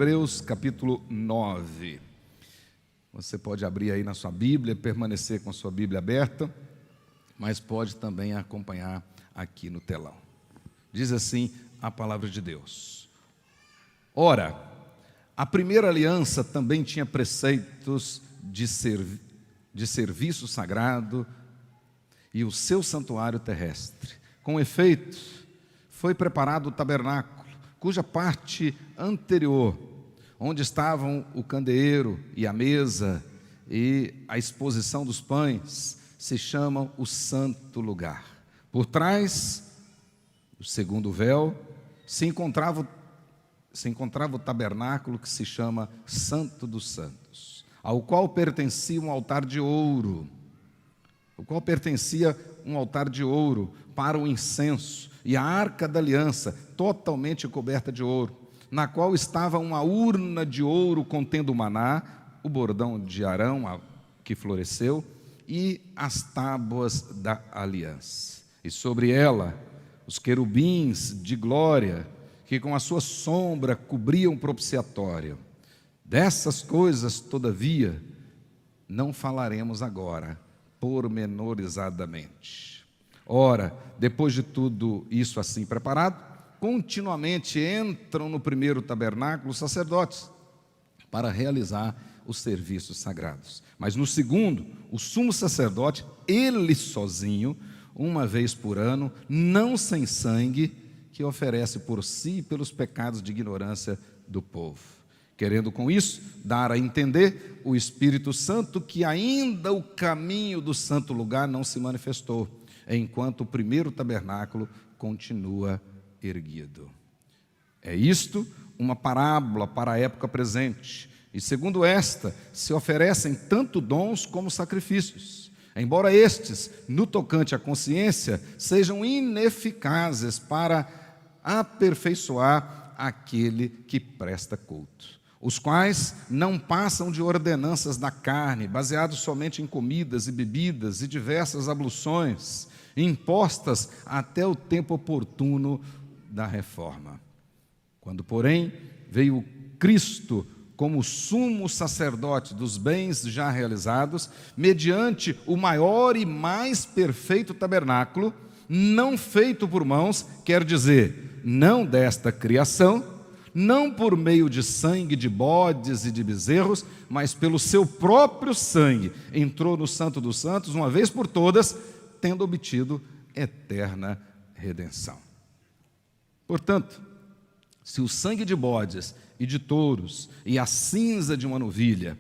Hebreus capítulo 9. Você pode abrir aí na sua Bíblia, permanecer com a sua Bíblia aberta, mas pode também acompanhar aqui no telão. Diz assim a palavra de Deus: Ora, a primeira aliança também tinha preceitos de serviço sagrado e o seu santuário terrestre. Com efeito, foi preparado o tabernáculo, cuja parte anterior, onde estavam o candeeiro e a mesa e a exposição dos pães, se chama o santo lugar. Por trás, o segundo véu, se encontrava o tabernáculo que se chama Santo dos Santos, ao qual pertencia um altar de ouro, para o incenso, e a arca da aliança, totalmente coberta de ouro, na qual estava uma urna de ouro contendo o maná, o bordão de Arão que floresceu, e as tábuas da aliança. E sobre ela, os querubins de glória, que com a sua sombra cobriam o propiciatório. Dessas coisas, todavia, não falaremos agora, pormenorizadamente. Ora, depois de tudo isso assim preparado, continuamente entram no primeiro tabernáculo os sacerdotes, para realizar os serviços sagrados. Mas no segundo, o sumo sacerdote, ele sozinho, uma vez por ano, não sem sangue, que oferece por si e pelos pecados de ignorância do povo, querendo com isso dar a entender o Espírito Santo que ainda o caminho do santo lugar não se manifestou, enquanto o primeiro tabernáculo continua erguido. É isto uma parábola para a época presente, e segundo esta, se oferecem tanto dons como sacrifícios, embora estes, no tocante à consciência, sejam ineficazes para aperfeiçoar aquele que presta culto, os quais não passam de ordenanças da carne, baseados somente em comidas e bebidas e diversas abluções, impostas até o tempo oportuno da reforma. Quando, porém, veio Cristo como sumo sacerdote dos bens já realizados, mediante o maior e mais perfeito tabernáculo, não feito por mãos, quer dizer, não desta criação, não por meio de sangue de bodes e de bezerros, mas pelo seu próprio sangue, entrou no Santo dos Santos, uma vez por todas, tendo obtido eterna redenção. Portanto, se o sangue de bodes e de touros e a cinza de uma novilha,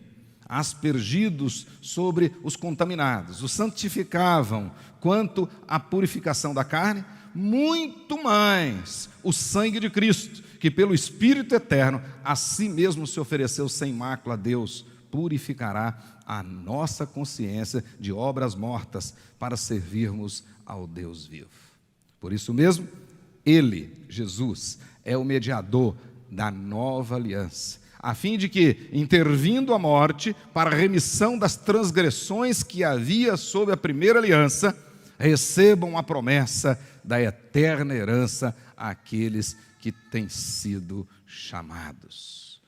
aspergidos sobre os contaminados, os santificavam quanto à purificação da carne, muito mais o sangue de Cristo, que pelo Espírito eterno a si mesmo se ofereceu sem mácula a Deus, purificará a nossa consciência de obras mortas para servirmos ao Deus vivo. Por isso mesmo, Ele, Jesus, é o mediador da nova aliança, a fim de que, intervindo a morte para a remissão das transgressões que havia sob a primeira aliança, recebam a promessa da eterna herança àqueles que têm sido chamados.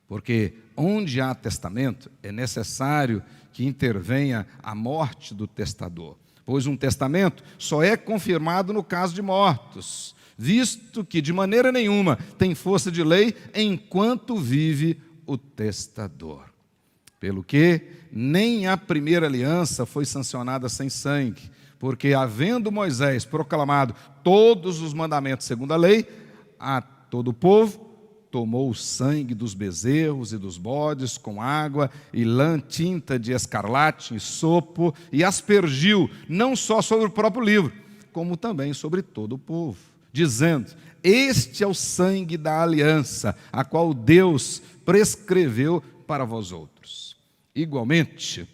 Porque onde há testamento, é necessário que intervenha a morte do testador, pois um testamento só é confirmado no caso de mortos, visto que de maneira nenhuma tem força de lei enquanto vive o testador. Pelo que nem a primeira aliança foi sancionada sem sangue, porque havendo Moisés proclamado todos os mandamentos segundo a lei, a todo o povo, tomou o sangue dos bezerros e dos bodes com água e lã tinta de escarlate e sopo, e aspergiu não só sobre o próprio livro, como também sobre todo o povo, dizendo: este é o sangue da aliança, a qual Deus prescreveu para vós outros. Igualmente,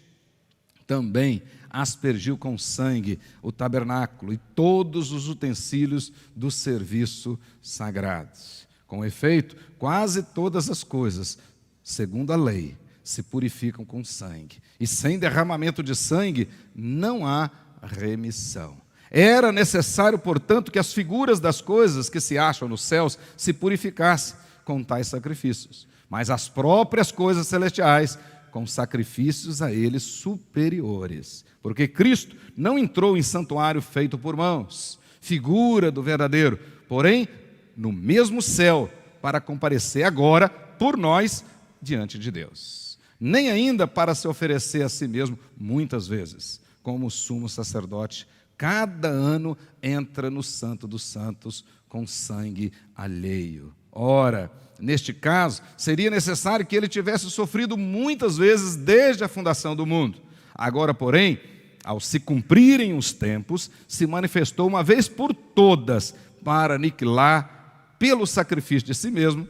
também aspergiu com sangue o tabernáculo e todos os utensílios do serviço sagrado. Com efeito, quase todas as coisas, segundo a lei, se purificam com sangue, e sem derramamento de sangue não há remissão. Era necessário, portanto, que as figuras das coisas que se acham nos céus se purificassem com tais sacrifícios. mas as próprias coisas celestiais com sacrifícios a eles superiores. Porque Cristo não entrou em santuário feito por mãos, figura do verdadeiro, porém no mesmo céu, para comparecer agora por nós diante de Deus. Nem ainda para se oferecer a si mesmo muitas vezes, como o sumo sacerdote cada ano entra no Santo dos Santos com sangue alheio. Ora, neste caso, seria necessário que ele tivesse sofrido muitas vezes desde a fundação do mundo. Agora, porém, ao se cumprirem os tempos, se manifestou uma vez por todas para aniquilar, pelo sacrifício de si mesmo,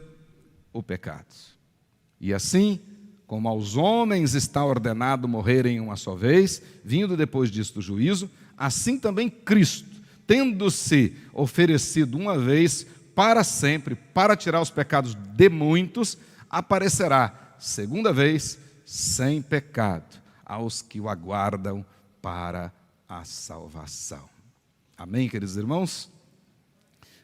o pecado. E assim, como aos homens está ordenado morrerem uma só vez, vindo depois disto o juízo, assim também Cristo, tendo-se oferecido uma vez para sempre, para tirar os pecados de muitos, aparecerá segunda vez, sem pecado, aos que o aguardam para a salvação. Amém, queridos irmãos?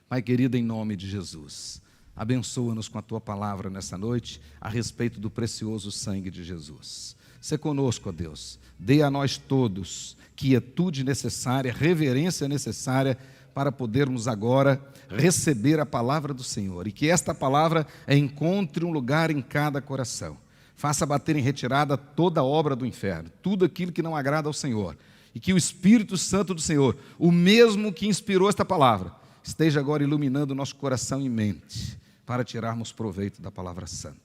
Pai querido, em nome de Jesus, abençoa-nos com a Tua palavra nessa noite, a respeito do precioso sangue de Jesus. Sê conosco, ó Deus, dê a nós todos quietude necessária, reverência necessária, para podermos agora receber a palavra do Senhor, e que esta palavra encontre um lugar em cada coração. Faça bater em retirada toda obra do inferno, tudo aquilo que não agrada ao Senhor, e que o Espírito Santo do Senhor, o mesmo que inspirou esta palavra, esteja agora iluminando o nosso coração e mente, para tirarmos proveito da palavra santa.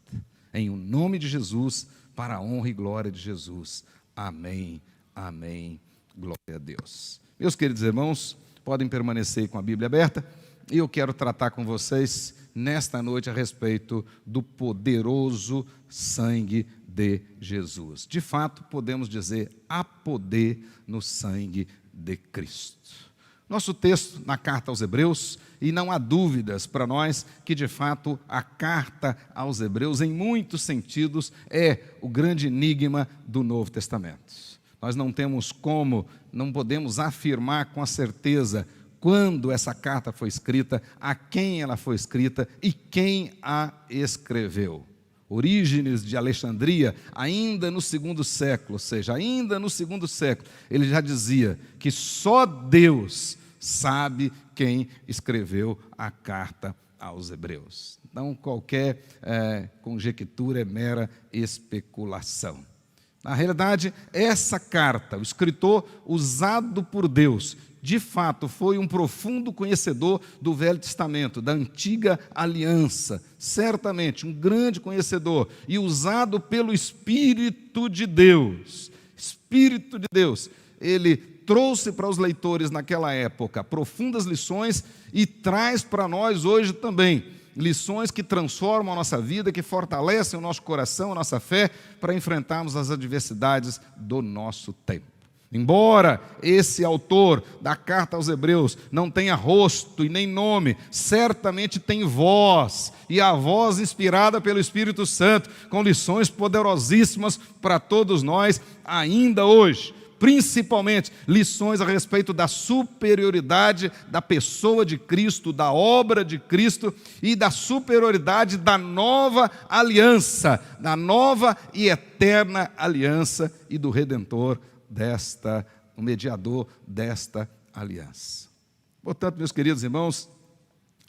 Em o nome de Jesus, para a honra e glória de Jesus. Amém, amém, glória a Deus. Meus queridos irmãos, podem permanecer com a Bíblia aberta, e eu quero tratar com vocês nesta noite a respeito do poderoso sangue de Jesus. De fato, podemos dizer, há poder no sangue de Cristo. Nosso texto na carta aos Hebreus, e não há dúvidas para nós que de fato a carta aos Hebreus, em muitos sentidos, é o grande enigma do Novo Testamento. Nós não podemos afirmar com a certeza quando essa carta foi escrita, a quem ela foi escrita e quem a escreveu. Orígenes de Alexandria, ainda no segundo século, ou seja, ainda no segundo século, ele já dizia que só Deus sabe quem escreveu a carta aos Hebreus. Então, qualquer conjectura é mera especulação. Na realidade, essa carta, o escritor usado por Deus, de fato, foi um profundo conhecedor do Velho Testamento, da Antiga Aliança, certamente um grande conhecedor, e usado pelo Espírito de Deus. Espírito de Deus, ele trouxe para os leitores naquela época profundas lições e traz para nós hoje também lições que transformam a nossa vida, que fortalecem o nosso coração, a nossa fé, para enfrentarmos as adversidades do nosso tempo. Embora esse autor da carta aos Hebreus não tenha rosto e nem nome, certamente tem voz, e a voz inspirada pelo Espírito Santo, com lições poderosíssimas para todos nós, ainda hoje. Principalmente lições a respeito da superioridade da pessoa de Cristo, da obra de Cristo e da superioridade da nova aliança, da nova e eterna aliança e do Redentor o mediador desta aliança. Portanto, meus queridos irmãos,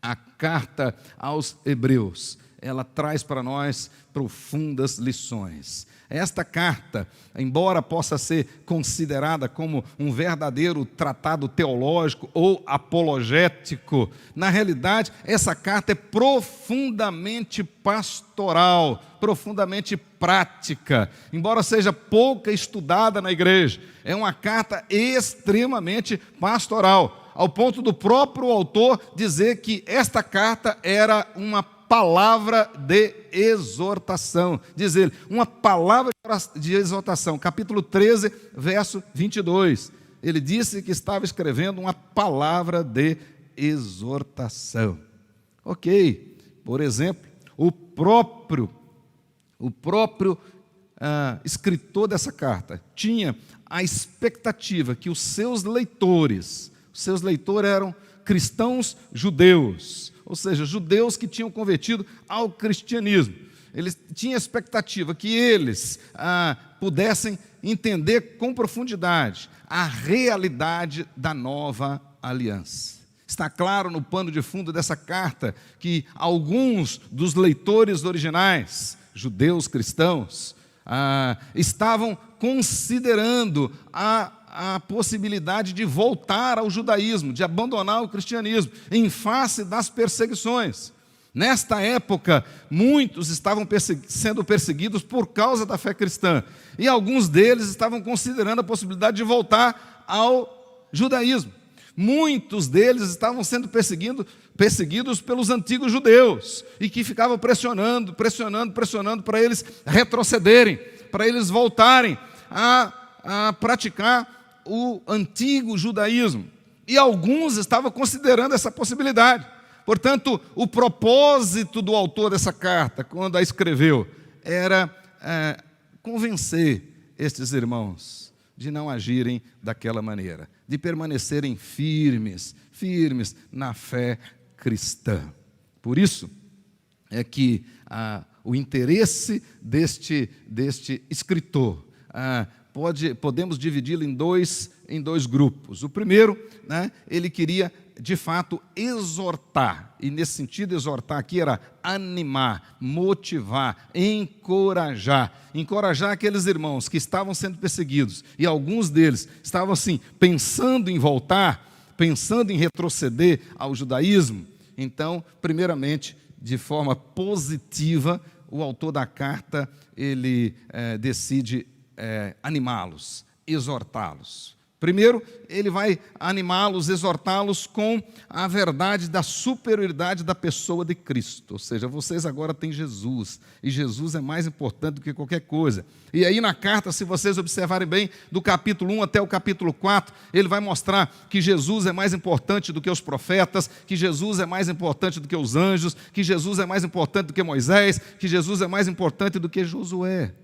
a carta aos Hebreus, ela traz para nós profundas lições. Esta carta, embora possa ser considerada como um verdadeiro tratado teológico ou apologético, na realidade, essa carta é profundamente pastoral, profundamente prática, embora seja pouca estudada na igreja. É uma carta extremamente pastoral, ao ponto do próprio autor dizer que esta carta era uma palavra de exortação, diz ele, uma palavra de exortação, capítulo 13, verso 22, ele disse que estava escrevendo uma palavra de exortação. Ok, por exemplo, o próprio escritor dessa carta tinha a expectativa que os seus leitores eram cristãos judeus, ou seja, judeus que tinham convertido ao cristianismo. ele tinha a expectativa que eles pudessem entender com profundidade a realidade da nova aliança. Está claro no pano de fundo dessa carta que alguns dos leitores originais, judeus cristãos, estavam considerando a possibilidade de voltar ao judaísmo, de abandonar o cristianismo, em face das perseguições. Nesta época, muitos estavam sendo perseguidos por causa da fé cristã, e alguns deles estavam considerando a possibilidade de voltar ao judaísmo. Muitos deles estavam sendo perseguidos pelos antigos judeus, e que ficavam pressionando para eles retrocederem, para eles voltarem a praticar o antigo judaísmo. E alguns estavam considerando essa possibilidade. Portanto, o propósito do autor dessa carta, quando a escreveu, era convencer estes irmãos de não agirem daquela maneira, de permanecerem firmes na fé cristã. Por isso é que o interesse deste escritor podemos dividi-lo em dois grupos. O primeiro, ele queria de fato exortar, e nesse sentido exortar aqui era animar, motivar, encorajar aqueles irmãos que estavam sendo perseguidos, e alguns deles estavam assim, pensando em voltar, pensando em retroceder ao judaísmo. Então, primeiramente, de forma positiva, o autor da carta, ele decide animá-los, exortá-los. Primeiro, ele vai animá-los, exortá-los com a verdade da superioridade da pessoa de Cristo. Ou seja, vocês agora têm Jesus, e Jesus é mais importante do que qualquer coisa. E aí na carta, se vocês observarem bem, do capítulo 1 até o capítulo 4, ele vai mostrar que Jesus é mais importante do que os profetas, que Jesus é mais importante do que os anjos, que Jesus é mais importante do que Moisés, que Jesus é mais importante do que Josué.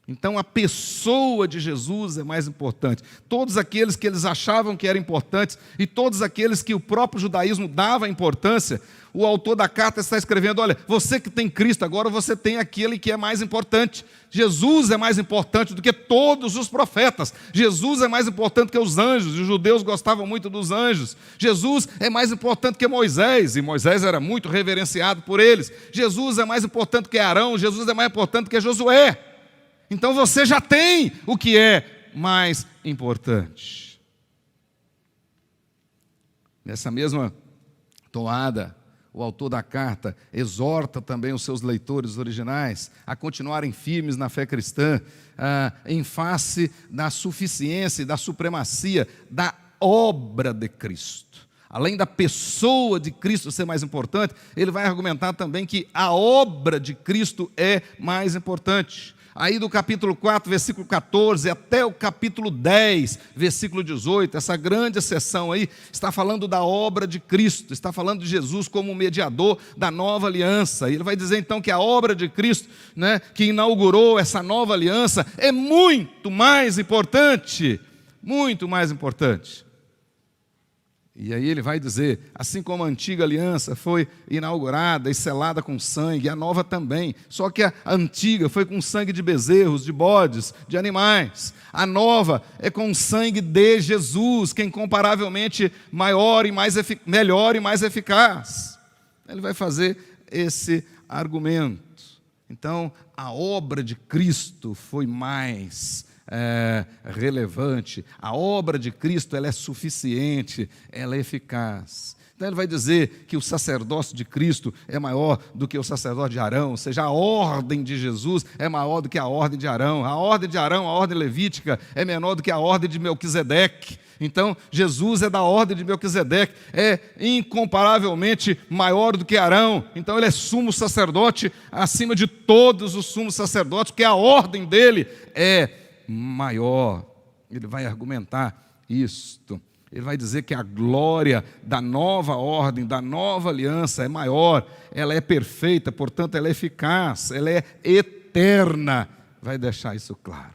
Então a pessoa de Jesus é mais importante. Todos aqueles que eles achavam que eram importantes e todos aqueles que o próprio judaísmo dava importância, o autor da carta está escrevendo: olha, você que tem Cristo, agora você tem aquele que é mais importante. Jesus é mais importante do que todos os profetas. Jesus é mais importante que os anjos, e os judeus gostavam muito dos anjos. Jesus é mais importante que Moisés, e Moisés era muito reverenciado por eles. Jesus é mais importante que Arão, Jesus é mais importante que Josué. Então você já tem o que é mais importante. Nessa mesma toada, o autor da carta exorta também os seus leitores originais a continuarem firmes na fé cristã, em face da suficiência e da supremacia da obra de Cristo. Além da pessoa de Cristo ser mais importante, ele vai argumentar também que a obra de Cristo é mais importante. Aí do capítulo 4, versículo 14, até o capítulo 10, versículo 18, essa grande seção aí, está falando da obra de Cristo, está falando de Jesus como mediador da nova aliança. E ele vai dizer então que a obra de Cristo, que inaugurou essa nova aliança, é muito mais importante, muito mais importante. E aí ele vai dizer, assim como a antiga aliança foi inaugurada e selada com sangue, a nova também, só que a antiga foi com sangue de bezerros, de bodes, de animais. A nova é com o sangue de Jesus, que é incomparavelmente maior e melhor e mais eficaz. Ele vai fazer esse argumento. Então, a obra de Cristo foi mais relevante. A obra de Cristo, ela é suficiente, ela é eficaz. Então ele vai dizer que o sacerdócio de Cristo é maior do que o sacerdócio de Arão, ou seja, a ordem de Jesus é maior do que a ordem de Arão. A ordem de Arão, a ordem levítica, é menor do que a ordem de Melquisedeque. Então, Jesus é da ordem de Melquisedeque, é incomparavelmente maior do que Arão. Então, ele é sumo sacerdote acima de todos os sumos sacerdotes, porque a ordem dele é maior. Ele vai argumentar isto. Ele vai dizer que a glória da nova ordem, da nova aliança é maior, ela é perfeita, portanto ela é eficaz, ela é eterna. Vai deixar isso claro.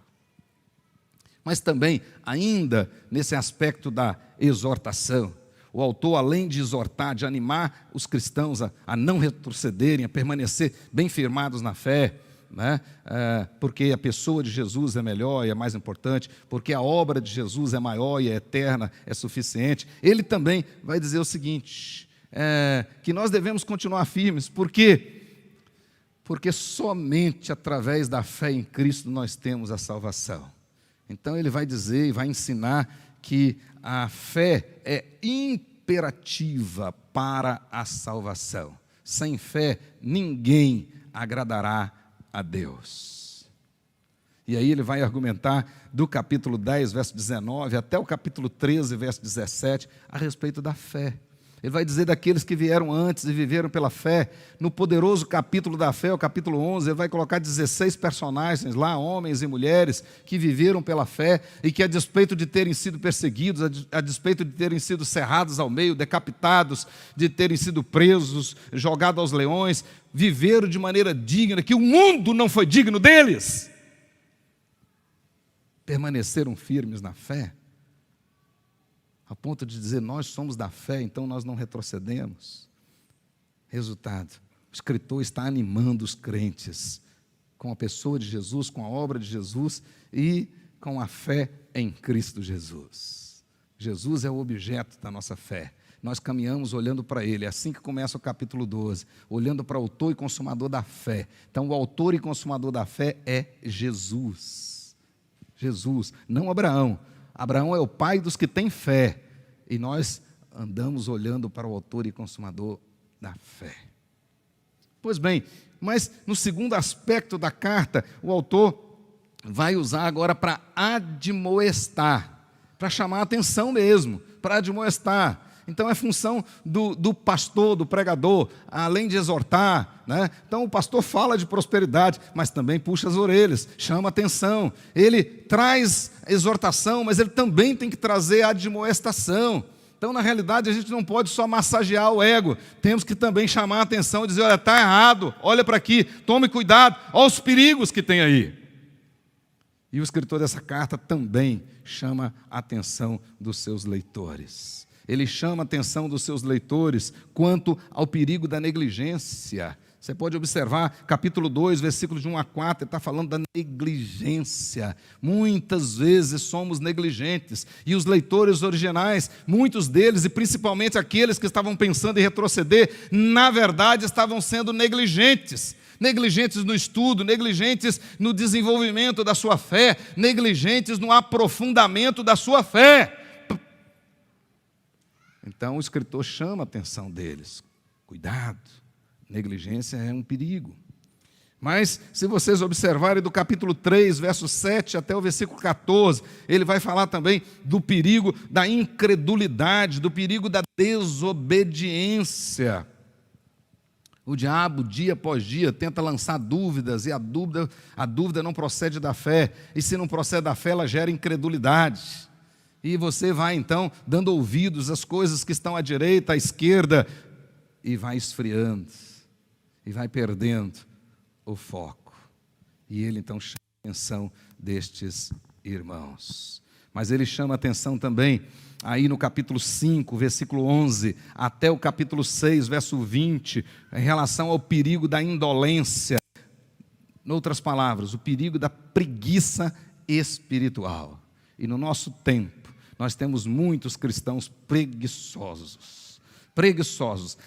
Mas também, ainda nesse aspecto da exortação, O autor, além de exortar, de animar os cristãos a não retrocederem, a permanecer bem firmados na fé, né? Porque a pessoa de Jesus é melhor e é mais importante, porque a obra de Jesus é maior e é eterna, é suficiente. Ele também vai dizer o seguinte, que nós devemos continuar firmes. Por quê? Porque somente através da fé em Cristo nós temos a salvação. Então ele vai dizer e vai ensinar que a fé é imperativa para a salvação. Sem fé ninguém agradará a Deus. E aí ele vai argumentar do capítulo 10, verso 19, até o capítulo 13, verso 17, a respeito da fé. Ele vai dizer daqueles que vieram antes e viveram pela fé. No poderoso capítulo da fé, o capítulo 11, ele vai colocar 16 personagens lá, homens e mulheres, que viveram pela fé e que, a despeito de terem sido perseguidos, a despeito de terem sido cerrados ao meio, decapitados, de terem sido presos, jogados aos leões, viveram de maneira digna, que o mundo não foi digno deles. Permaneceram firmes na fé, a ponto de dizer, nós somos da fé, então nós não retrocedemos. Resultado, o escritor está animando os crentes com a pessoa de Jesus, com a obra de Jesus e com a fé em Cristo Jesus. Jesus é o objeto da nossa fé. Nós caminhamos olhando para Ele, é assim que começa o capítulo 12, olhando para o autor e consumador da fé. Então o autor e consumador da fé é Jesus. Jesus, não Abraão. Abraão é o pai dos que têm fé, e nós andamos olhando para o autor e consumador da fé. Pois bem, mas no segundo aspecto da carta, o autor vai usar agora para admoestar, para chamar a atenção mesmo, para admoestar. Então é função do pastor, do pregador, além de exortar, né? Então o pastor fala de prosperidade, mas também puxa as orelhas, chama atenção. Ele traz exortação, mas ele também tem que trazer admoestação. Então, na realidade, a gente não pode só massagear o ego, temos que também chamar a atenção e dizer, olha, está errado, olha para aqui, tome cuidado, olha os perigos que tem aí. E o escritor dessa carta também chama a atenção dos seus leitores. Ele chama a atenção dos seus leitores quanto ao perigo da negligência. Você pode observar, capítulo 2, versículos de 1 a 4, ele está falando da negligência. Muitas vezes somos negligentes, e os leitores originais, muitos deles, e principalmente aqueles que estavam pensando em retroceder, na verdade estavam sendo negligentes. Negligentes no estudo, negligentes no desenvolvimento da sua fé, negligentes no aprofundamento da sua fé. Então o escritor chama a atenção deles. Cuidado, negligência é um perigo. Mas se vocês observarem do capítulo 3, verso 7 até o versículo 14, ele vai falar também do perigo da incredulidade, do perigo da desobediência. O diabo, dia após dia, tenta lançar dúvidas, e a dúvida não procede da fé, e se não procede da fé, ela gera incredulidade. E você vai então dando ouvidos às coisas que estão à direita, à esquerda, e vai esfriando, e vai perdendo o foco. E ele então chama a atenção destes irmãos. Mas ele chama a atenção também, aí no capítulo 5, versículo 11, até o capítulo 6, verso 20, em relação ao perigo da indolência. Em outras palavras, o perigo da preguiça espiritual. E no nosso tempo, nós temos muitos cristãos preguiçosos,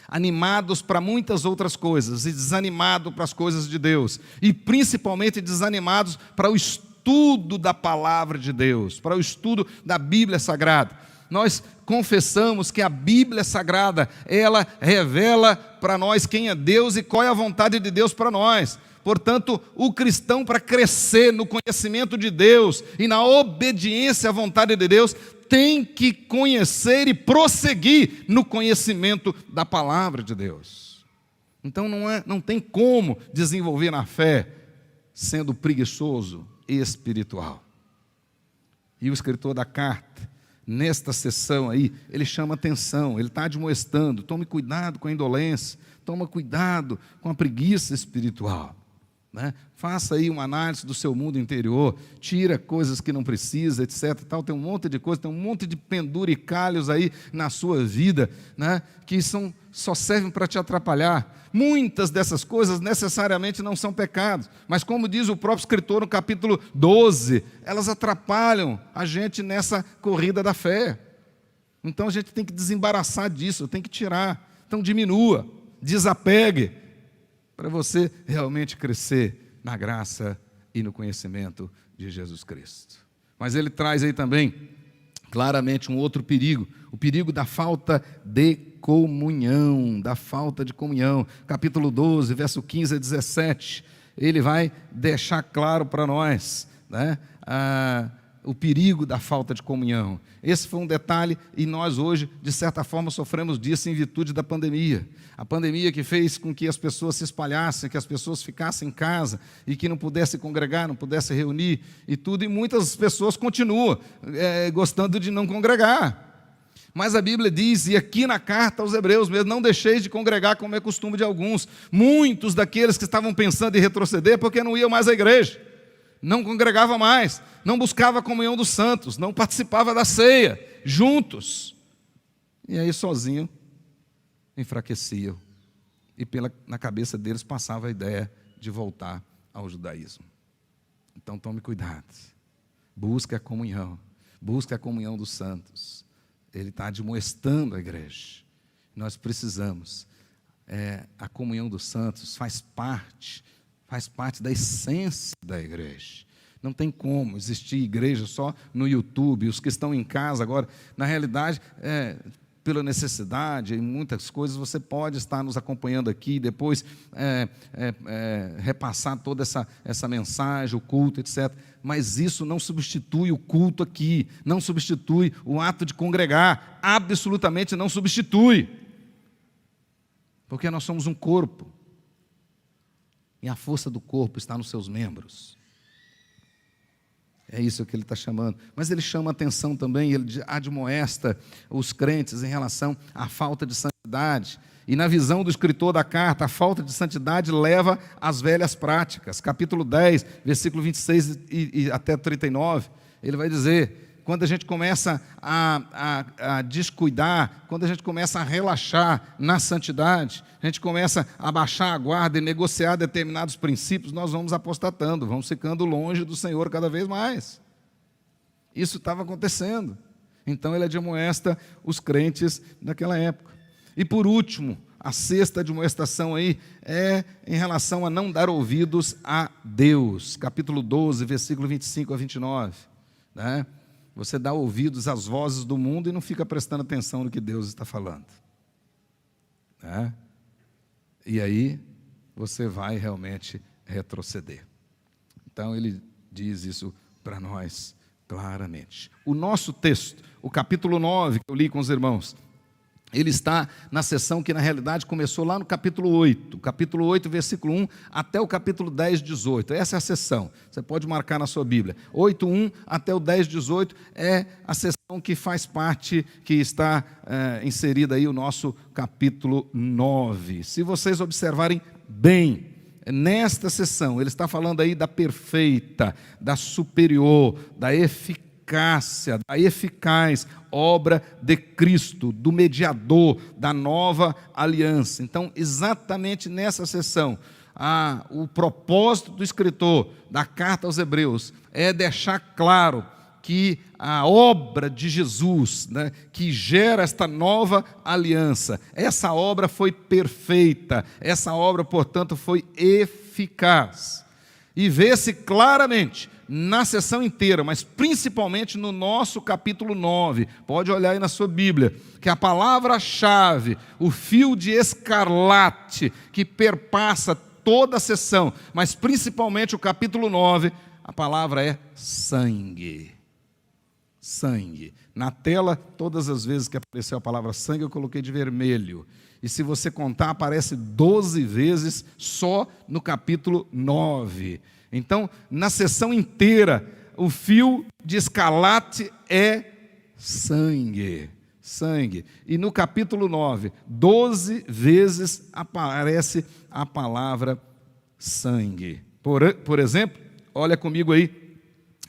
animados para muitas outras coisas e desanimados para as coisas de Deus, e principalmente desanimados para o estudo da palavra de Deus, para o estudo da Bíblia Sagrada. Nós confessamos que a Bíblia Sagrada, ela revela para nós quem é Deus e qual é a vontade de Deus para nós. Portanto, o cristão, para crescer no conhecimento de Deus e na obediência à vontade de Deus, tem que conhecer e prosseguir no conhecimento da palavra de Deus. Então não tem como desenvolver na fé sendo preguiçoso e espiritual. E o escritor da carta, nesta sessão aí, ele chama atenção, ele está admoestando, tome cuidado com a indolência, toma cuidado com a preguiça espiritual. né? Faça aí uma análise do seu mundo interior, tira coisas que não precisa, etc. Tal. Tem um monte de coisa, tem um monte de penduricalhos aí na sua vida, né? Que só servem para te atrapalhar. Muitas dessas coisas necessariamente não são pecados, mas como diz o próprio escritor no capítulo 12, elas atrapalham a gente nessa corrida da fé. Então a gente tem que desembaraçar disso, tem que tirar. Então diminua, desapegue, para você realmente crescer na graça e no conhecimento de Jesus Cristo. Mas ele traz aí também, claramente, um outro perigo, o perigo da falta de comunhão, capítulo 12, verso 15 a 17, ele vai deixar claro para nós, né, o perigo da falta de comunhão. Esse foi um detalhe e nós hoje, de certa forma, sofremos disso em virtude da pandemia. A pandemia que fez com que as pessoas se espalhassem, que as pessoas ficassem em casa e que não pudessem congregar, não pudessem reunir e tudo, e muitas pessoas continuam gostando de não congregar. Mas a Bíblia diz, e aqui na carta aos Hebreus mesmo, não deixeis de congregar como é costume de alguns. Muitos daqueles que estavam pensando em retroceder porque não iam mais à igreja, não congregava mais, não buscava a comunhão dos santos, não participava da ceia, juntos. E aí sozinho enfraqueciam. E na cabeça deles passava a ideia de voltar ao judaísmo. Então tome cuidado. Busque a comunhão dos santos. Ele está admoestando a igreja. Nós precisamos. A comunhão dos santos faz parte da essência da igreja. Não tem como existir igreja só no YouTube. Os que estão em casa agora, na realidade, pela necessidade, em muitas coisas, você pode estar nos acompanhando aqui, depois repassar toda essa mensagem, o culto, etc. Mas isso não substitui o culto aqui, não substitui o ato de congregar, absolutamente não substitui. Porque nós somos um corpo. E a força do corpo está nos seus membros. É isso que ele está chamando. Mas ele chama a atenção também, ele admoesta os crentes em relação à falta de santidade. E na visão do escritor da carta, a falta de santidade leva às velhas práticas. Capítulo 10, versículo 26 e até 39, ele vai dizer... Quando a gente começa a descuidar, quando a gente começa a relaxar na santidade, a gente começa a baixar a guarda e negociar determinados princípios, nós vamos apostatando, vamos ficando longe do Senhor cada vez mais. Isso estava acontecendo. Então ele admoesta os crentes daquela época. E por último, a sexta admoestação aí é em relação a não dar ouvidos a Deus. Capítulo 12, versículo 25 a 29, né? Você dá ouvidos às vozes do mundo e não fica prestando atenção no que Deus está falando. Né? E aí você vai realmente retroceder. Então ele diz isso para nós claramente. O nosso texto, o capítulo 9, que eu li com os irmãos, ele está na sessão que na realidade começou lá no capítulo 8. Capítulo 8, versículo 1 até o capítulo 10, 18. Essa é a sessão. Você pode marcar na sua Bíblia. 8, 1 até o 10, 18 é a sessão que faz parte, que está inserida aí o nosso capítulo 9. Se vocês observarem bem, nesta sessão, ele está falando aí da perfeita, da superior, da eficácia, da eficaz obra de Cristo, do mediador, da nova aliança. Então, exatamente nessa sessão, o propósito do escritor da carta aos Hebreus é deixar claro que a obra de Jesus, né, que gera esta nova aliança, essa obra foi perfeita, essa obra, portanto, foi eficaz. E vê-se claramente na sessão inteira, mas principalmente no nosso capítulo 9, pode olhar aí na sua Bíblia, que a palavra-chave, o fio de escarlate que perpassa toda a sessão, mas principalmente o capítulo 9, a palavra é sangue. Sangue. Na tela, todas as vezes que apareceu a palavra sangue, eu coloquei de vermelho. E se você contar, aparece 12 vezes só no capítulo 9. Então, na sessão inteira, o fio de escarlate é sangue. Sangue. E no capítulo 9, 12 vezes aparece a palavra sangue. Por exemplo, olha comigo aí,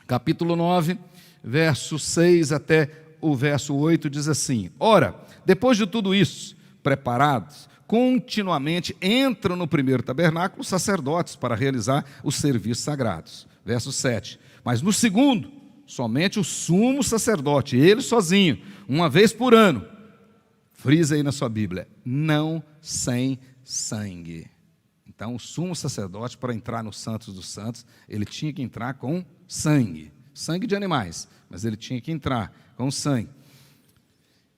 capítulo 9, verso 6 até o verso 8, diz assim: Ora, depois de tudo isso, preparados, continuamente entram no primeiro tabernáculo os sacerdotes para realizar os serviços sagrados. Verso 7. Mas no segundo, somente o sumo sacerdote, ele sozinho, uma vez por ano, frisa aí na sua Bíblia, não sem sangue. Então, o sumo sacerdote, para entrar no Santos dos Santos, ele tinha que entrar com sangue de animais, mas ele tinha que entrar com sangue,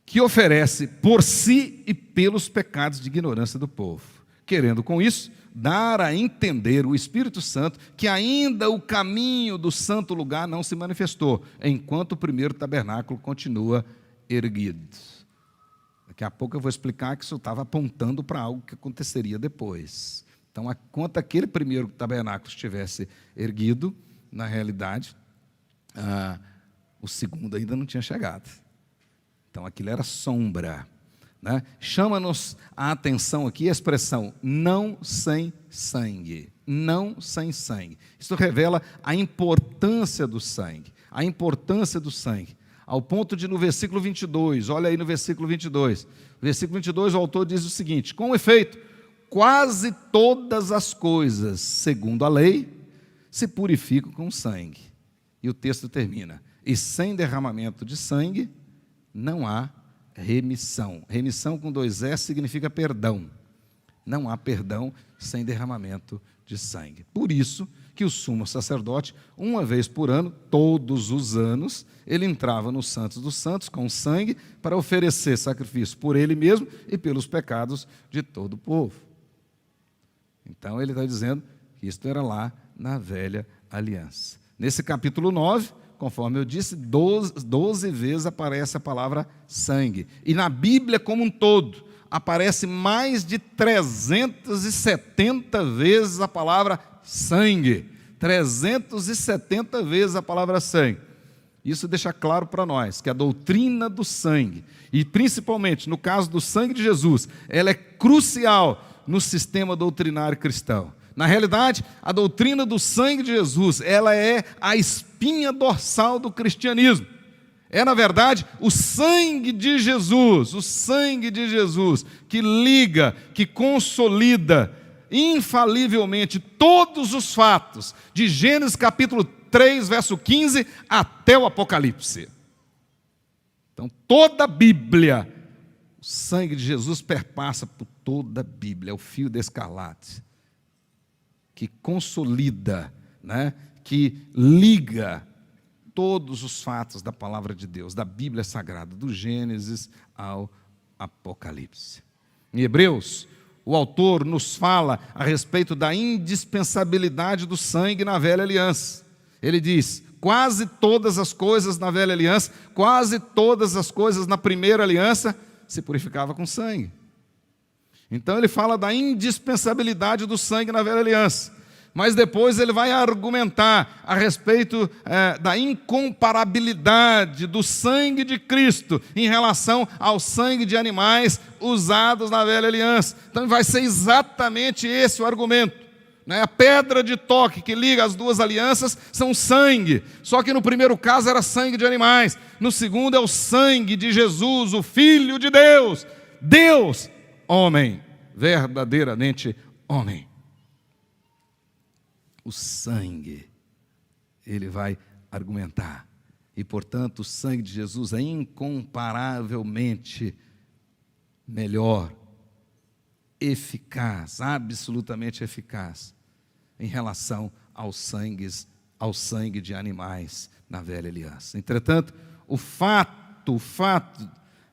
que oferece por si e pelos pecados de ignorância do povo, querendo com isso dar a entender o Espírito Santo que ainda o caminho do santo lugar não se manifestou, enquanto o primeiro tabernáculo continua erguido. Daqui a pouco eu vou explicar que isso estava apontando para algo que aconteceria depois. Então, enquanto aquele primeiro tabernáculo estivesse erguido, na realidade, o segundo ainda não tinha chegado. Então, aquilo era sombra, né? Chama-nos a atenção aqui a expressão não sem sangue. Não sem sangue. Isso revela a importância do sangue. A importância do sangue. Ao ponto de, no versículo 22, olha aí no versículo 22. Versículo 22, o autor diz o seguinte: com efeito, quase todas as coisas, segundo a lei, se purificam com sangue. E o texto termina: e sem derramamento de sangue, não há remissão. Remissão com 2 S significa perdão. Não há perdão sem derramamento de sangue. Por isso que o sumo sacerdote, uma vez por ano, todos os anos, ele entrava no Santos dos Santos com sangue para oferecer sacrifício por ele mesmo e pelos pecados de todo o povo. Então ele está dizendo que isto era lá na velha aliança. Nesse capítulo 9, conforme eu disse, 12 vezes aparece a palavra sangue. E na Bíblia como um todo, aparece mais de 370 vezes a palavra sangue. 370 vezes a palavra sangue. Isso deixa claro para nós que a doutrina do sangue, e principalmente no caso do sangue de Jesus, ela é crucial no sistema doutrinário cristão. Na realidade, a doutrina do sangue de Jesus, ela é a espinha dorsal do cristianismo. É, na verdade, o sangue de Jesus que liga, que consolida infalivelmente todos os fatos, de Gênesis capítulo 3, verso 15, até o Apocalipse. Então, toda a Bíblia, o sangue de Jesus perpassa por toda a Bíblia, é o fio de escarlate, que consolida, né, que liga todos os fatos da palavra de Deus, da Bíblia Sagrada, do Gênesis ao Apocalipse. Em Hebreus, o autor nos fala a respeito da indispensabilidade do sangue na velha aliança. Ele diz: quase todas as coisas na velha aliança, quase todas as coisas na primeira aliança, se purificava com sangue. Então ele fala da indispensabilidade do sangue na velha aliança. Mas depois ele vai argumentar a respeito da incomparabilidade do sangue de Cristo em relação ao sangue de animais usados na velha aliança. Então vai ser exatamente esse o argumento. A pedra de toque que liga as duas alianças são sangue. Só que no primeiro caso era sangue de animais. No segundo é o sangue de Jesus, o Filho de Deus. Deus, homem, verdadeiramente homem. O sangue, ele vai argumentar. E, portanto, o sangue de Jesus é incomparavelmente melhor, eficaz, absolutamente eficaz, em relação ao sangue de animais na velha aliança. Entretanto, o fato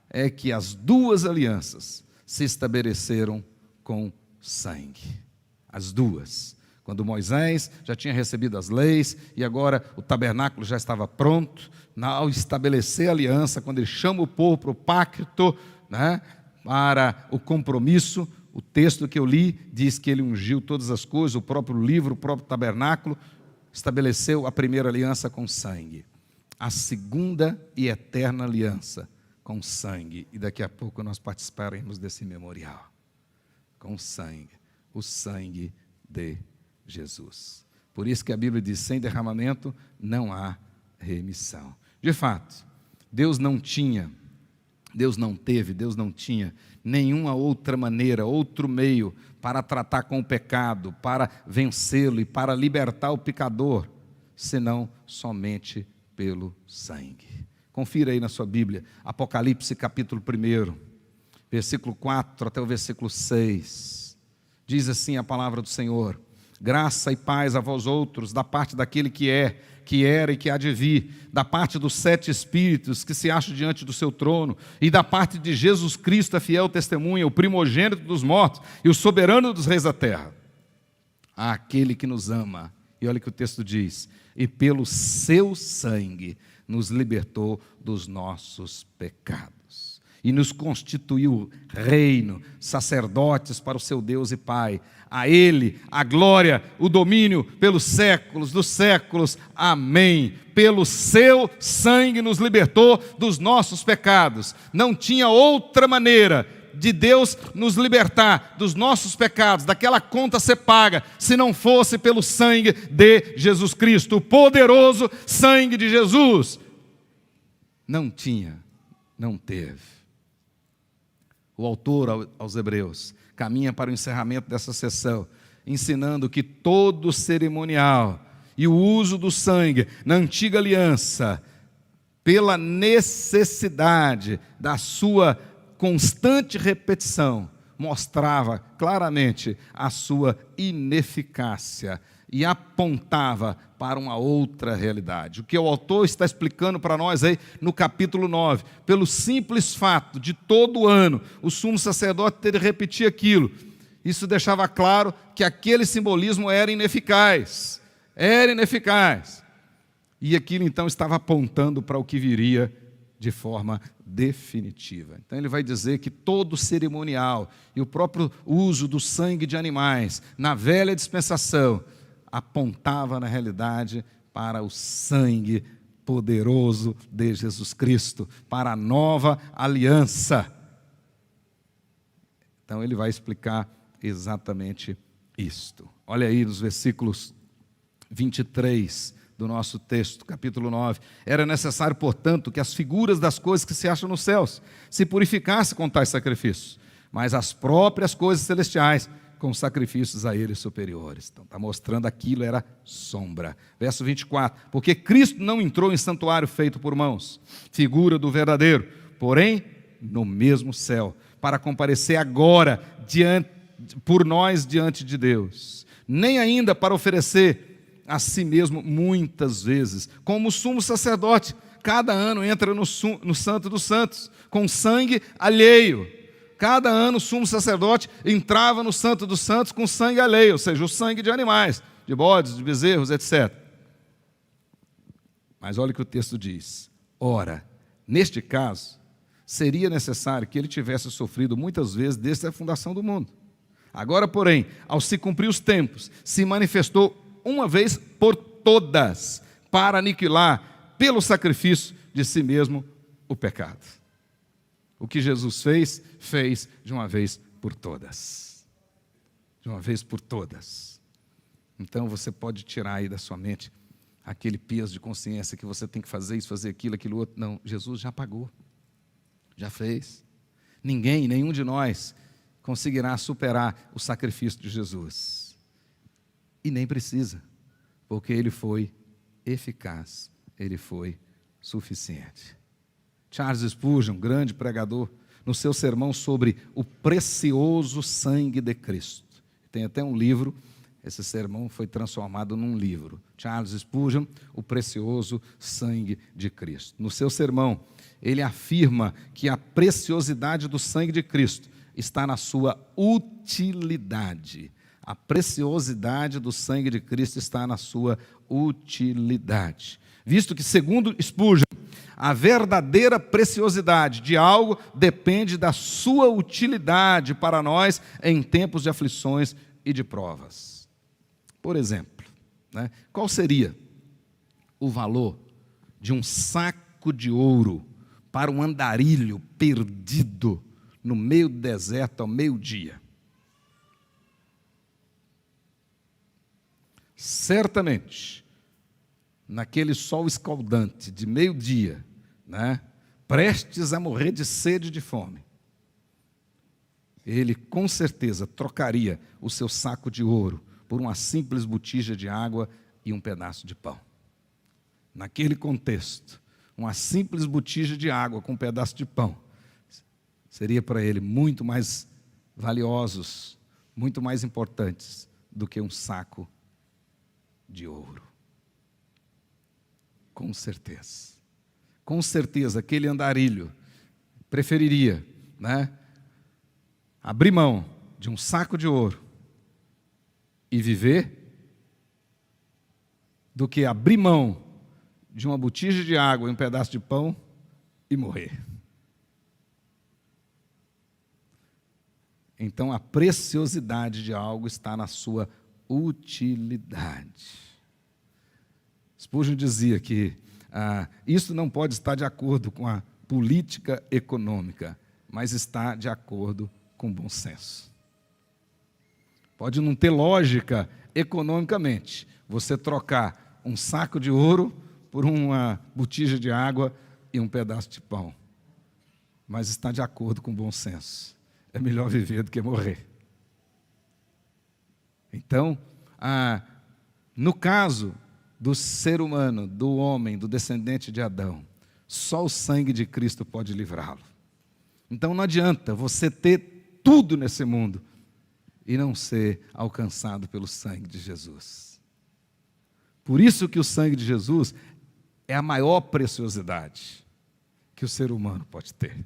é que as duas alianças se estabeleceram com sangue. As duas. Quando Moisés já tinha recebido as leis e agora o tabernáculo já estava pronto, ao estabelecer a aliança, quando ele chama o povo para o pacto, para o compromisso, o texto que eu li diz que ele ungiu todas as coisas, o próprio livro, o próprio tabernáculo, estabeleceu a primeira aliança com sangue, a segunda e eterna aliança com sangue, e daqui a pouco nós participaremos desse memorial, com sangue, o sangue de Jesus. Por isso que a Bíblia diz, sem derramamento não há remissão. De fato, Deus não tinha nenhuma outra maneira, outro meio para tratar com o pecado, para vencê-lo e para libertar o pecador, senão somente pelo sangue. Confira aí na sua Bíblia, Apocalipse capítulo 1, versículo 4 até o versículo 6. Diz assim a palavra do Senhor: graça e paz a vós outros, da parte daquele que é, que era e que há de vir, da parte dos 7 Espíritos que se acham diante do seu trono, e da parte de Jesus Cristo, a fiel testemunha, o primogênito dos mortos e o soberano dos reis da terra, àquele que nos ama, e olha o que o texto diz, e pelo seu sangue nos libertou dos nossos pecados, e nos constituiu reino, sacerdotes para o seu Deus e Pai. A Ele a glória, o domínio pelos séculos dos séculos. Amém. Pelo seu sangue nos libertou dos nossos pecados. Não tinha outra maneira de Deus nos libertar dos nossos pecados, daquela conta ser paga, se não fosse pelo sangue de Jesus Cristo, o poderoso sangue de Jesus. Não tinha, não teve. O autor aos Hebreus caminha para o encerramento dessa sessão, ensinando que todo cerimonial e o uso do sangue na antiga aliança, pela necessidade da sua constante repetição, mostrava claramente a sua ineficácia e apontava para uma outra realidade. O que o autor está explicando para nós aí no capítulo 9, pelo simples fato de todo ano o sumo sacerdote ter de repetir aquilo, isso deixava claro que aquele simbolismo era ineficaz, e aquilo então estava apontando para o que viria de forma definitiva. Então ele vai dizer que todo cerimonial e o próprio uso do sangue de animais na velha dispensação apontava na realidade para o sangue poderoso de Jesus Cristo, para a nova aliança. Então ele vai explicar exatamente isto. Olha aí nos versículos 23 do nosso texto, capítulo 9. Era necessário, portanto, que as figuras das coisas que se acham nos céus se purificassem com tais sacrifícios, mas as próprias coisas celestiais com sacrifícios a eles superiores. Então está mostrando aquilo era sombra. Verso 24, porque Cristo não entrou em santuário feito por mãos, figura do verdadeiro, porém no mesmo céu, para comparecer agora por nós diante de Deus, nem ainda para oferecer a si mesmo muitas vezes, como o sumo sacerdote, cada ano entra no Santo dos Santos, com sangue alheio. Cada ano o sumo sacerdote entrava no Santo dos Santos com sangue alheio, ou seja, o sangue de animais, de bodes, de bezerros, etc. Mas olha o que o texto diz. Ora, neste caso, seria necessário que ele tivesse sofrido muitas vezes desde a fundação do mundo. Agora, porém, ao se cumprir os tempos, se manifestou uma vez por todas, para aniquilar, pelo sacrifício de si mesmo, o pecado. O que Jesus fez de uma vez por todas. De uma vez por todas. Então você pode tirar aí da sua mente aquele peso de consciência que você tem que fazer isso, fazer aquilo, aquilo outro. Não, Jesus já pagou. Já fez. Ninguém, nenhum de nós conseguirá superar o sacrifício de Jesus. E nem precisa, porque ele foi eficaz, ele foi suficiente. Charles Spurgeon, grande pregador, no seu sermão sobre o precioso sangue de Cristo. Tem até um livro, esse sermão foi transformado num livro. Charles Spurgeon, o precioso sangue de Cristo. No seu sermão, ele afirma que a preciosidade do sangue de Cristo está na sua utilidade. A preciosidade do sangue de Cristo está na sua utilidade. Visto que, segundo Spurgeon, a verdadeira preciosidade de algo depende da sua utilidade para nós em tempos de aflições e de provas. Por exemplo, qual seria o valor de um saco de ouro para um andarilho perdido no meio do deserto ao meio-dia? certamente, naquele sol escaldante de meio-dia, prestes a morrer de sede e de fome, ele com certeza trocaria o seu saco de ouro por uma simples botija de água e um pedaço de pão. Naquele contexto, uma simples botija de água com um pedaço de pão seria para ele muito mais valiosos, muito mais importantes do que um saco de ouro. Com certeza. Com certeza, aquele andarilho preferiria, abrir mão de um saco de ouro e viver, do que abrir mão de uma botija de água e um pedaço de pão e morrer. Então, a preciosidade de algo está na sua utilidade. Spurgeon dizia que isso não pode estar de acordo com a política econômica, mas está de acordo com o bom senso. Pode não ter lógica economicamente você trocar um saco de ouro por uma botija de água e um pedaço de pão, mas está de acordo com o bom senso. É melhor viver do que morrer. Então, no caso do ser humano, do homem, do descendente de Adão, só o sangue de Cristo pode livrá-lo. Então não adianta você ter tudo nesse mundo e não ser alcançado pelo sangue de Jesus. Por isso que o sangue de Jesus é a maior preciosidade que o ser humano pode ter.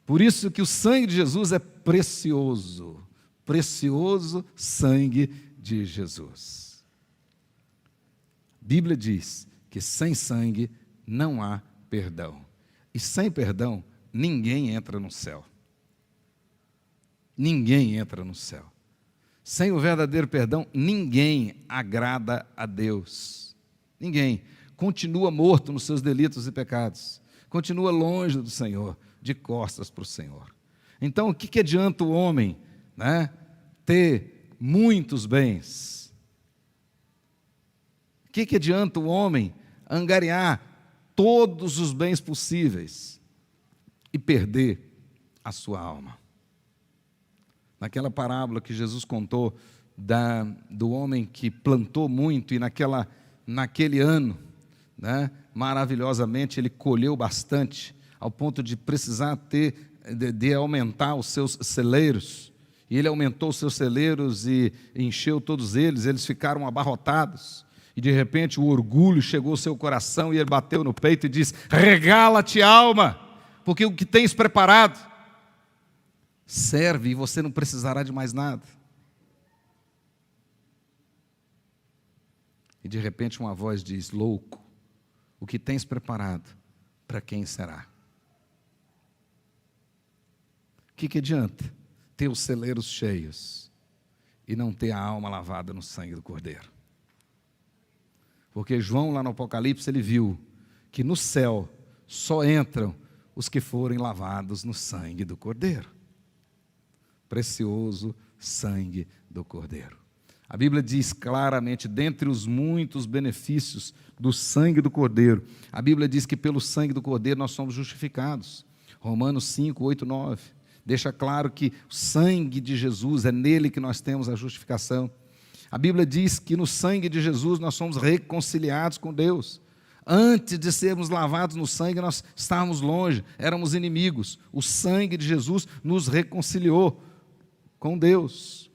Por isso que o sangue de Jesus é precioso. Precioso sangue de Jesus. A Bíblia diz que sem sangue não há perdão. E sem perdão, ninguém entra no céu. Ninguém entra no céu. Sem o verdadeiro perdão, ninguém agrada a Deus. Ninguém. Continua morto nos seus delitos e pecados. Continua longe do Senhor, de costas para o Senhor. Então, o que adianta o homem, ter muitos bens? O que adianta o homem angariar todos os bens possíveis e perder a sua alma? Naquela parábola que Jesus contou do homem que plantou muito e naquele ano, maravilhosamente ele colheu bastante, ao ponto de precisar de aumentar os seus celeiros. E ele aumentou os seus celeiros e encheu todos eles ficaram abarrotados. E de repente o orgulho chegou ao seu coração e ele bateu no peito e disse: regala-te, alma, porque o que tens preparado serve e você não precisará de mais nada. E de repente uma voz diz: louco, o que tens preparado, para quem será? O que adianta ter os celeiros cheios e não ter a alma lavada no sangue do Cordeiro? Porque João, lá no Apocalipse, ele viu que no céu só entram os que forem lavados no sangue do Cordeiro. Precioso sangue do Cordeiro. A Bíblia diz claramente, dentre os muitos benefícios do sangue do Cordeiro, a Bíblia diz que pelo sangue do Cordeiro nós somos justificados. Romanos 5, 8, 9. Deixa claro que o sangue de Jesus, é nele que nós temos a justificação. A Bíblia diz que no sangue de Jesus nós somos reconciliados com Deus. Antes de sermos lavados no sangue, nós estávamos longe, éramos inimigos. O sangue de Jesus nos reconciliou com Deus.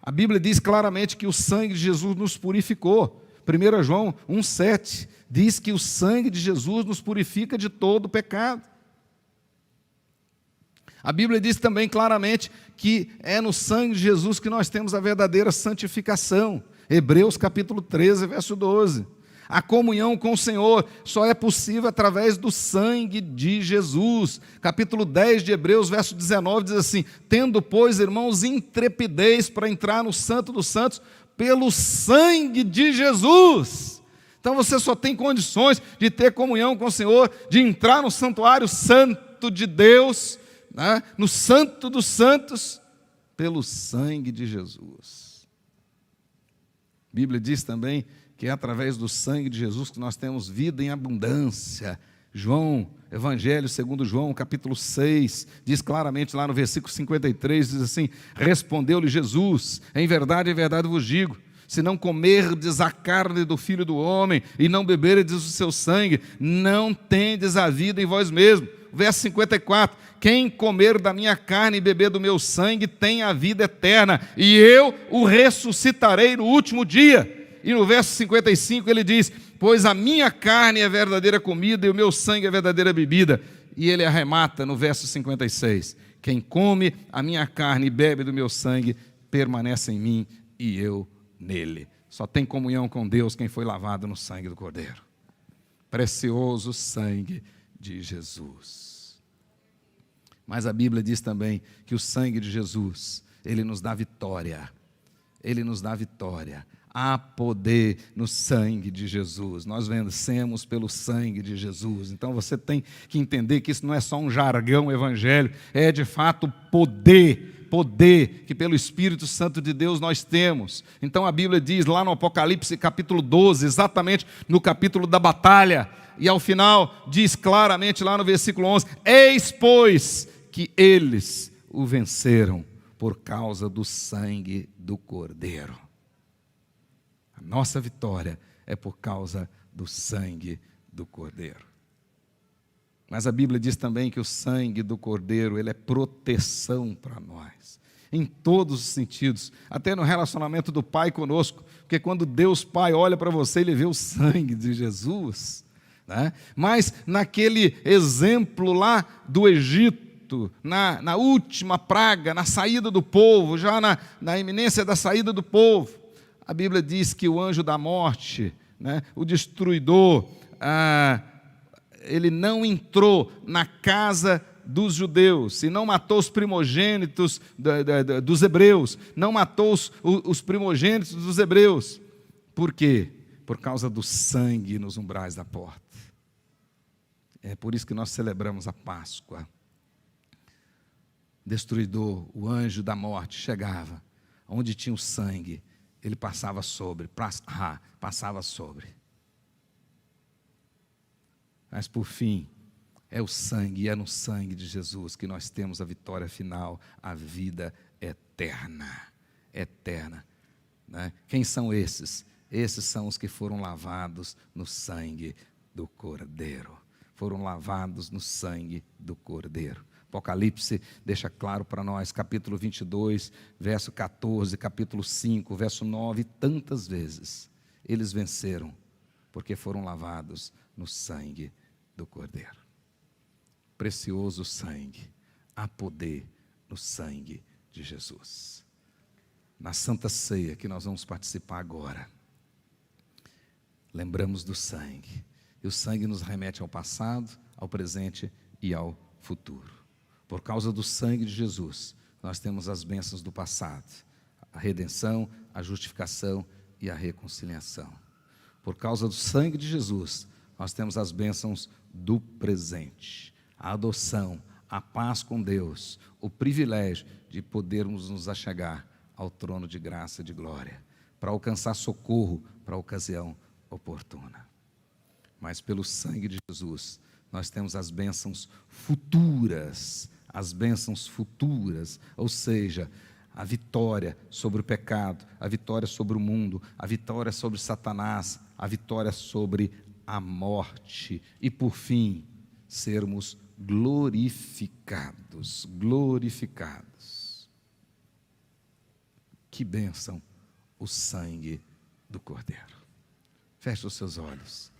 A Bíblia diz claramente que o sangue de Jesus nos purificou. 1 João 1,7 diz que o sangue de Jesus nos purifica de todo pecado. A Bíblia diz também claramente que é no sangue de Jesus que nós temos a verdadeira santificação. Hebreus capítulo 13, verso 12. A comunhão com o Senhor só é possível através do sangue de Jesus. Capítulo 10 de Hebreus, verso 19, diz assim: tendo, pois, irmãos, intrepidez para entrar no Santo dos Santos pelo sangue de Jesus. Então você só tem condições de ter comunhão com o Senhor, de entrar no santuário santo de Deus, no Santo dos Santos, pelo sangue de Jesus. A Bíblia diz também que é através do sangue de Jesus que nós temos vida em abundância. João, Evangelho segundo João, capítulo 6, diz claramente lá no versículo 53, diz assim: respondeu-lhe Jesus, em verdade vos digo, se não comerdes a carne do Filho do Homem e não beberdes o seu sangue, não tendes a vida em vós mesmos. Verso 54, quem comer da minha carne e beber do meu sangue tem a vida eterna, e eu o ressuscitarei no último dia. E no verso 55 ele diz: pois a minha carne é verdadeira comida e o meu sangue é verdadeira bebida. E ele arremata no verso 56, quem come a minha carne e bebe do meu sangue permanece em mim e eu nele. Só tem comunhão com Deus quem foi lavado no sangue do Cordeiro. Precioso sangue de Jesus. Mas a Bíblia diz também que o sangue de Jesus, ele nos dá vitória. Ele nos dá vitória. Há poder no sangue de Jesus. Nós vencemos pelo sangue de Jesus. Então você tem que entender que isso não é só um jargão evangélico, é de fato poder que pelo Espírito Santo de Deus nós temos. Então a Bíblia diz lá no Apocalipse capítulo 12, exatamente no capítulo da batalha, e ao final diz claramente lá no versículo 11, eis pois que eles o venceram por causa do sangue do Cordeiro. A nossa vitória é por causa do sangue do Cordeiro. Mas a Bíblia diz também que o sangue do Cordeiro, ele é proteção para nós, em todos os sentidos, até no relacionamento do Pai conosco, porque quando Deus Pai olha para você, ele vê o sangue de Jesus, né? Mas naquele exemplo lá do Egito, na última praga, na saída do povo, já na iminência da saída do povo, a Bíblia diz que o anjo da morte, né, o destruidor, ele não entrou na casa dos judeus e não matou os primogênitos dos hebreus, não matou os primogênitos dos hebreus. Por quê? Por causa do sangue nos umbrais da porta. É por isso que nós celebramos a Páscoa. Destruidor, o anjo da morte chegava, onde tinha o sangue, ele passava sobre. Mas por fim, é o sangue, e é no sangue de Jesus que nós temos a vitória final, a vida eterna. Eterna. Né? Quem são esses? Esses são os que foram lavados no sangue do Cordeiro. Foram lavados no sangue do Cordeiro. Apocalipse deixa claro para nós, capítulo 22, verso 14, capítulo 5, verso 9, tantas vezes. Eles venceram, porque foram lavados no sangue do Cordeiro. Precioso sangue, há poder no sangue de Jesus. Na Santa Ceia que nós vamos participar agora, lembramos do sangue. E o sangue nos remete ao passado, ao presente e ao futuro. Por causa do sangue de Jesus, nós temos as bênçãos do passado, a redenção, a justificação e a reconciliação. Por causa do sangue de Jesus, nós temos as bênçãos do presente, a adoção, a paz com Deus, o privilégio de podermos nos achegar ao trono de graça e de glória, para alcançar socorro para a ocasião oportuna. Mas pelo sangue de Jesus, nós temos as bênçãos futuras, ou seja, a vitória sobre o pecado, a vitória sobre o mundo, a vitória sobre Satanás, a vitória sobre a morte e, por fim, sermos glorificados. Que bênção o sangue do Cordeiro. Feche os seus olhos.